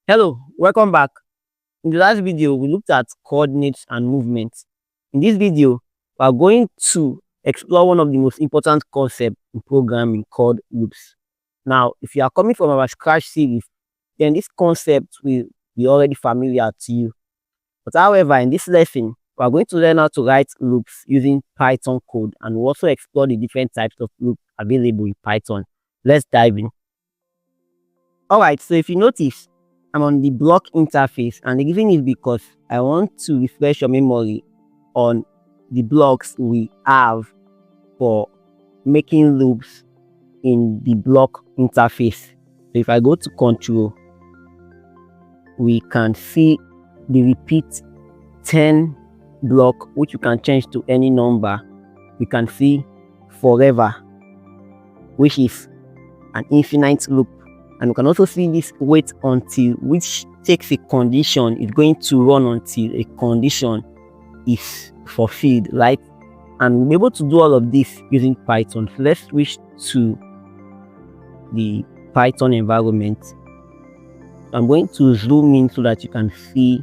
Hello, welcome back. In the last video, we looked at coordinates and movements. In this video, we are going to explore one of the most important concepts in programming called loops. Now, if you are coming from our Scratch series, then this concept will be already familiar to you. But however, in this lesson, we are going to learn how to write loops using Python code, and we'll also explore the different types of loops available in Python. Let's dive in. Alright, so if you notice, I'm on the block interface, and the reason is because I want to refresh your memory on the blocks we have for making loops in the block interface. So if I go to control, we can see the repeat 10 block, which you can change to any number. We can see forever, which is an infinite loop. And we can also see this wait until, which takes a condition, is going to run until a condition is fulfilled, right? And we'll be able to do all of this using Python. So let's switch to the Python environment. I'm going to zoom in so that you can see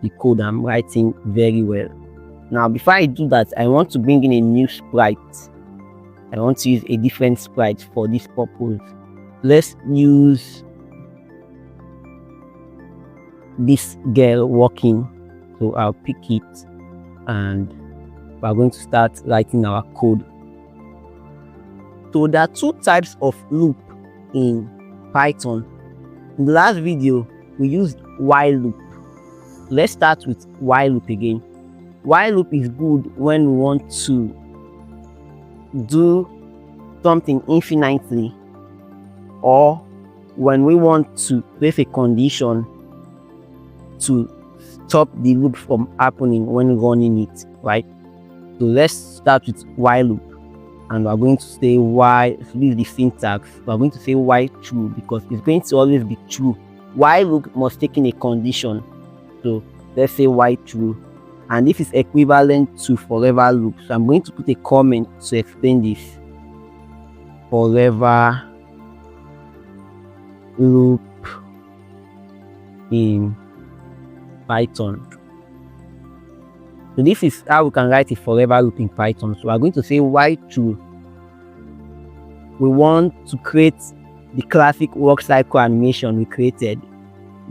the code I'm writing very well. Now, before I do that, I want to bring in a new sprite. I want to use a different sprite for this purpose. Let's use this girl walking. So I'll pick it and we're going to start writing our code. So there are two types of loop in Python. In the last video, we used while loop. Let's start with while loop again. While loop is good when we want to do something infinitely, or when we want to place a condition to stop the loop from happening when running it, right? So let's start with while loop, and we're going to say while. So this is the syntax. We're going to say while true because it's going to always be true. While loop must take in a condition. So let's say while true, and this is equivalent to forever loop. So I'm going to put a comment to explain this. Forever loop in Python. So this is how we can write a forever loop in Python. So we're going to say while true. We want to create the classic work cycle animation we created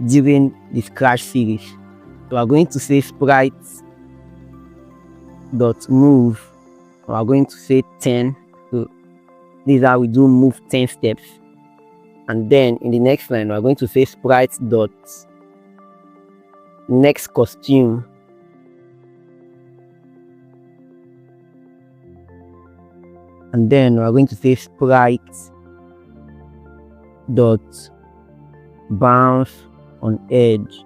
during the Scratch series. So we're going to say sprite.move. We're going to say 10. So this is how we do move 10 steps. And then in the next line, we're going to say sprite dot next costume. And then we're going to say sprite dot bounce on edge.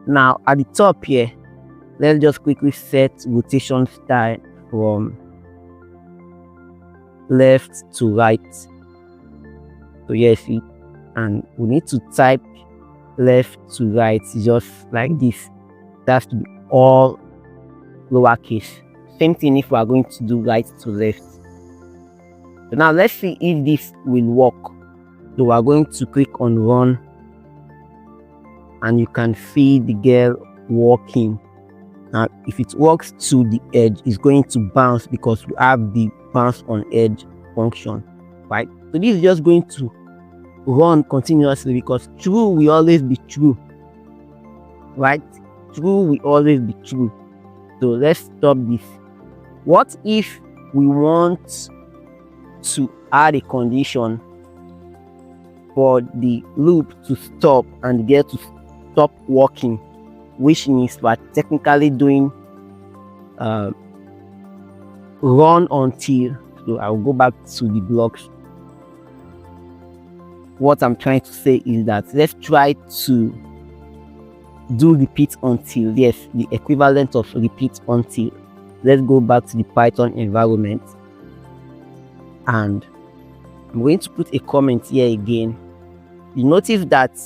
Now at the top here, let's just quickly set rotation style from left to right. So yes, and we need to type left to right just like this. That's to be all lowercase. Same thing if we are going to do right to left. So now let's see if this will work. So we are going to click on run, and you can see the girl walking. Now if it works to the edge, it's going to bounce because we have the bounce on edge function, right? So this is just going to run continuously because true will always be true, right? True will always be true. So let's stop this. What if we want to add a condition for the loop to stop and get to stop working, which means we're technically doing run until. So I'll go back to the blocks. What I'm trying to say is that let's try to do repeat until. Yes, the equivalent of repeat until. Let's go back to the Python environment, and I'm going to put a comment here again. You notice that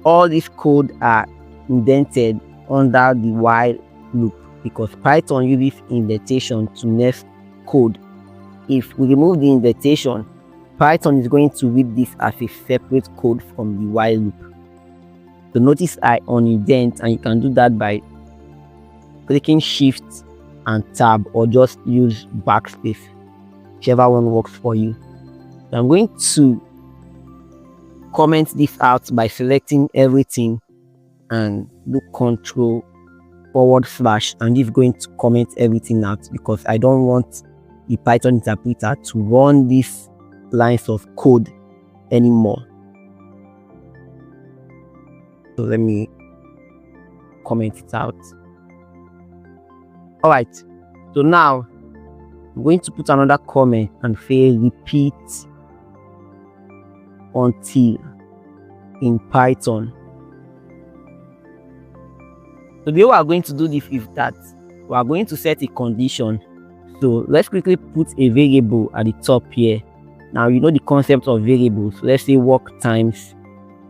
all this code are indented under the while loop because Python uses indentation to nest code. If we remove the indentation, Python is going to read this as a separate code from the while loop. So notice I unindent, and you can do that by clicking Shift and Tab, or just use backspace, whichever one works for you. So I'm going to comment this out by selecting everything and do Control / and this is going to comment everything out, because I don't want the Python interpreter to run these lines of code anymore. So let me comment it out. All right, so now I'm going to put another comment and say repeat until in Python. So the way we are going to do this is that we are going to set a condition. So let's quickly put a variable at the top here. Now you know the concept of variables. So let's say work times,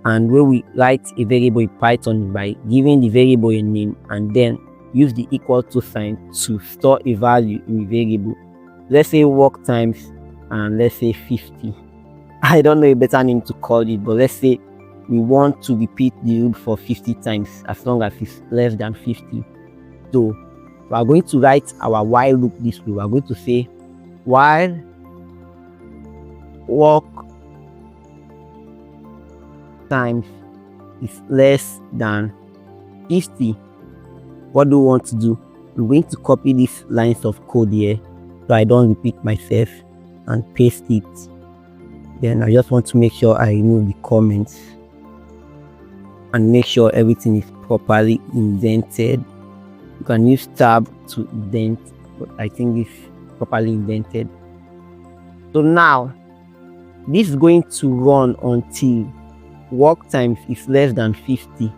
and where we write a variable in Python by giving the variable a name and then use the equal to sign to store a value in the variable. Let's say work times, and let's say 50. I don't know a better name to call it, but let's say we want to repeat the loop for 50 times as long as it's less than 50. So we are going to write our while loop this way. We are going to say while work times is less than 50. What do we want to do? We're going to copy these lines of code here so I don't repeat myself, and paste it. Then I just want to make sure I remove the comments and make sure everything is properly indented. You can use tab to indent, but I think it's properly indented. So now this is going to run until work times is less than 50.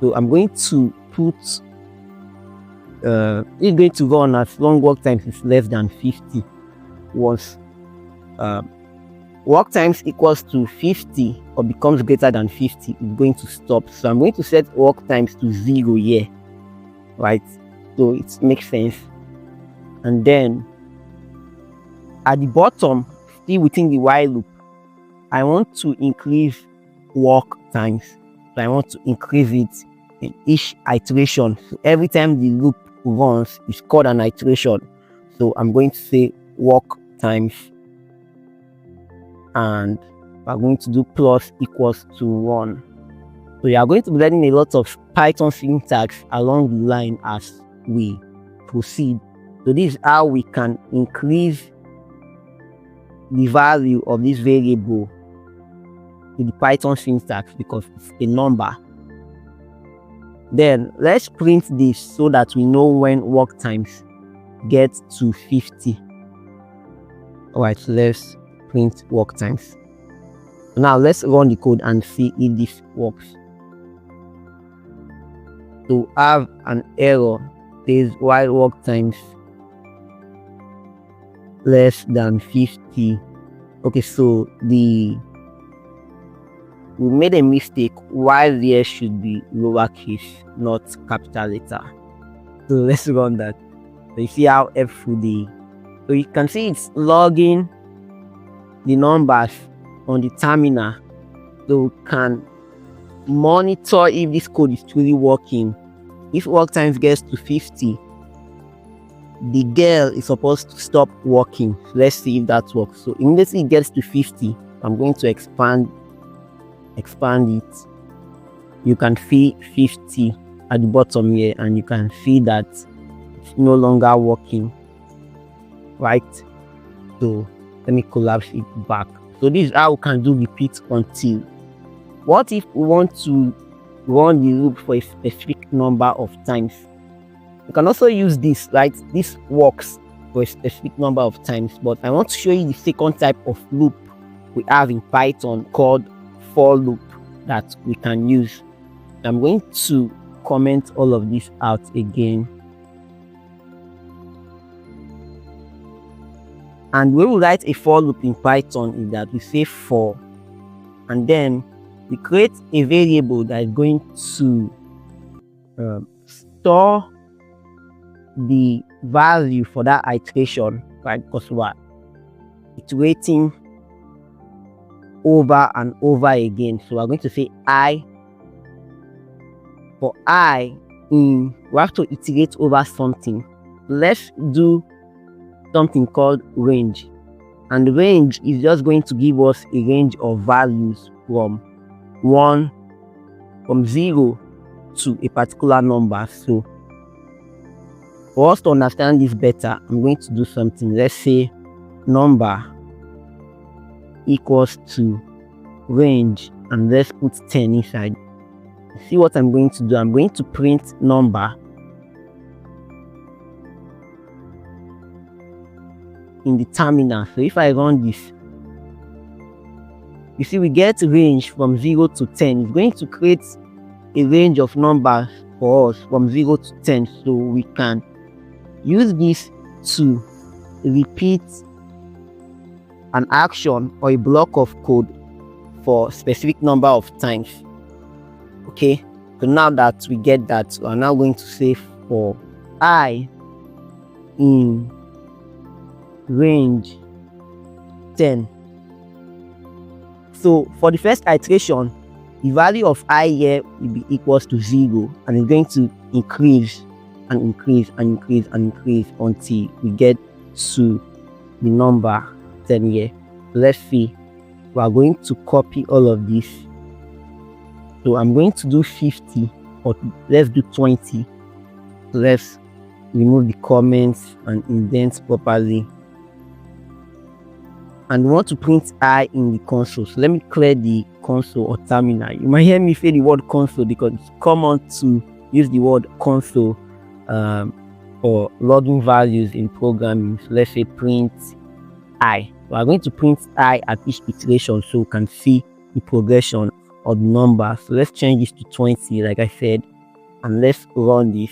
So I'm going to put it's going to run as long work times is less than 50. Once work times equals to 50 or becomes greater than 50, it's going to stop. So I'm going to set work times to 0 here, right? So it makes sense. And then at the bottom, still within the while loop, I want to increase work times. So I want to increase it in each iteration. So every time the loop runs, it's called an iteration. So I'm going to say work times, and we're going to do plus equals to 1. So you are going to be learning a lot of Python syntax along the line as we proceed. So this is how we can increase the value of this variable to the Python syntax, because it's a number. Then let's print this so that we know when work times get to 50. All right, so let's print work times. Now let's run the code and see if this works. To have an error, says while work times less than 50. Okay, so we made a mistake. While there should be lowercase, not capital letter. So let's run that. So you see how helpful so you can see it's logging the numbers on the terminal, so we can monitor if this code is truly working. If work times gets to 50, the girl is supposed to stop working. Let's see if that works. So immediately it gets to 50, I'm going to expand it. You can see 50 at the bottom here, and you can see that it's no longer working, right? So let me collapse it back. So this is how we can do repeat until. What if we want to run the loop for a specific number of times? You can also use this, right? This works for a specific number of times, but I want to show you the second type of loop we have in Python called for loop that we can use. I'm going to comment all of this out again. And we will write a for loop in Python is that we say for, and then we create a variable that is going to store the value for that iteration, right? Because we are iterating over and over again. So we're going to say I. For I, we have to iterate over something. Let's do something called range. And range is just going to give us a range of values from 0 to a particular number. So for us to understand this better, I'm going to do something. Let's say number equals to range, and let's put 10 inside. See what I'm going to do. I'm going to print number in the terminal. So if I run this, you see we get range from 0 to 10. It's going to create a range of numbers for us from 0 to 10, so we can use this to repeat an action or a block of code for a specific number of times. Okay, so now that we get that, we are now going to say for I in range 10. So for the first iteration, the value of I here will be equals to 0, and it's going to increase and increase and increase and increase until we get to the number 10 here. So let's see. We are going to copy all of this. So I'm going to do 50, or let's do 20. So let's remove the comments and indent properly. And we want to print I in the console. So let me clear the console or terminal. You might hear me say the word console because it's common to use the word console for logging values in programming. So let's say print I. We are going to print I at each iteration so we can see the progression of the number. So let's change this to 20, like I said, and let's run this.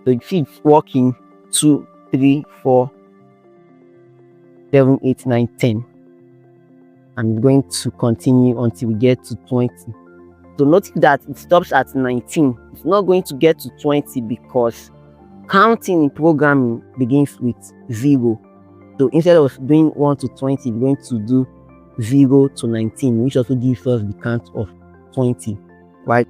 So you see it's working. 2, 3, 4, 7, 8, 9, 10. I'm going to continue until we get to 20. So notice that it stops at 19. It's not going to get to 20 because counting in programming begins with 0. So instead of doing 1 to 20, we're going to do 0 to 19, which also gives us the count of 20, right?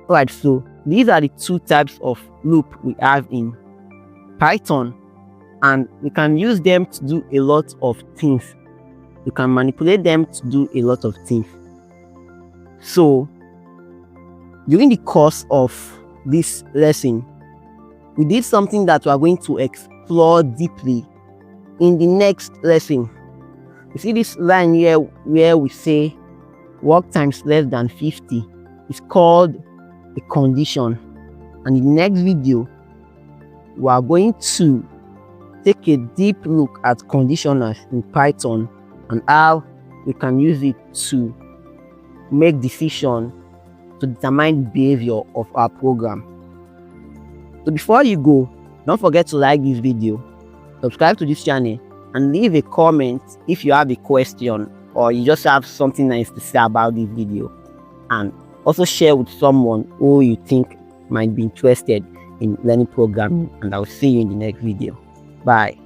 Alright, so these are the two types of loop we have in Python, and we can use them to do a lot of things. We can manipulate them to do a lot of things. So during the course of this lesson, we did something that we are going to explore deeply in the next lesson. You see this line here where we say work times less than 50 is called a condition. And in the next video, we are going to take a deep look at conditionals in Python and how we can use it to make decisions to determine the behavior of our program. So before you go, don't forget to like this video, subscribe to this channel, and leave a comment if you have a question or you just have something nice to say about this video, and also share with someone who you think might be interested in learning programming. And I'll see you in the next video. Bye.